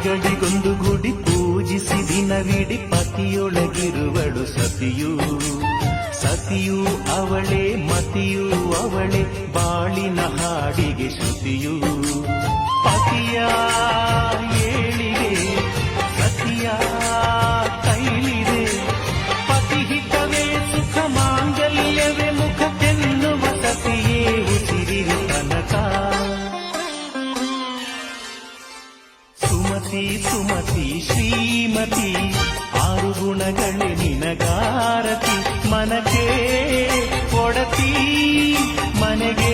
ಗಳಿಗೊಂದು ಗುಡಿ ಪೂಜಿಸಿ ದಿನವಿಡಿ ಪತಿಯೊಳಗಿರುವಳು ಸತಿಯೂ. ಸತಿಯೂ ಅವಳೇ ಮತಿಯೂ ಅವಳೇ ಬಾಳಿನ ಹಾಡಿಗೆ ಶ್ರುತಿಯೂ. ಪತಿಯ ಏಳಿಗೆ ಸತಿಯ ಕೈಲಿದೆ. ಪತಿಹಿತವೇ ಸುಖ ಮಾಂಗಲ್ಯವೇ ಮುಖಕ್ಕೆನ್ನುವ ಸತಿಯೇ ಉಸಿರಿನ ತನಕ. ಸುಮತಿ ಸುಮತಿ ಶ್ರೀಮತಿ ಆರು ಗುಣಗಳೇ ನಿನಗಾರತಿ. ಮನಕ್ಕೆ ಕೊಡತಿ ಮನೆಗೆ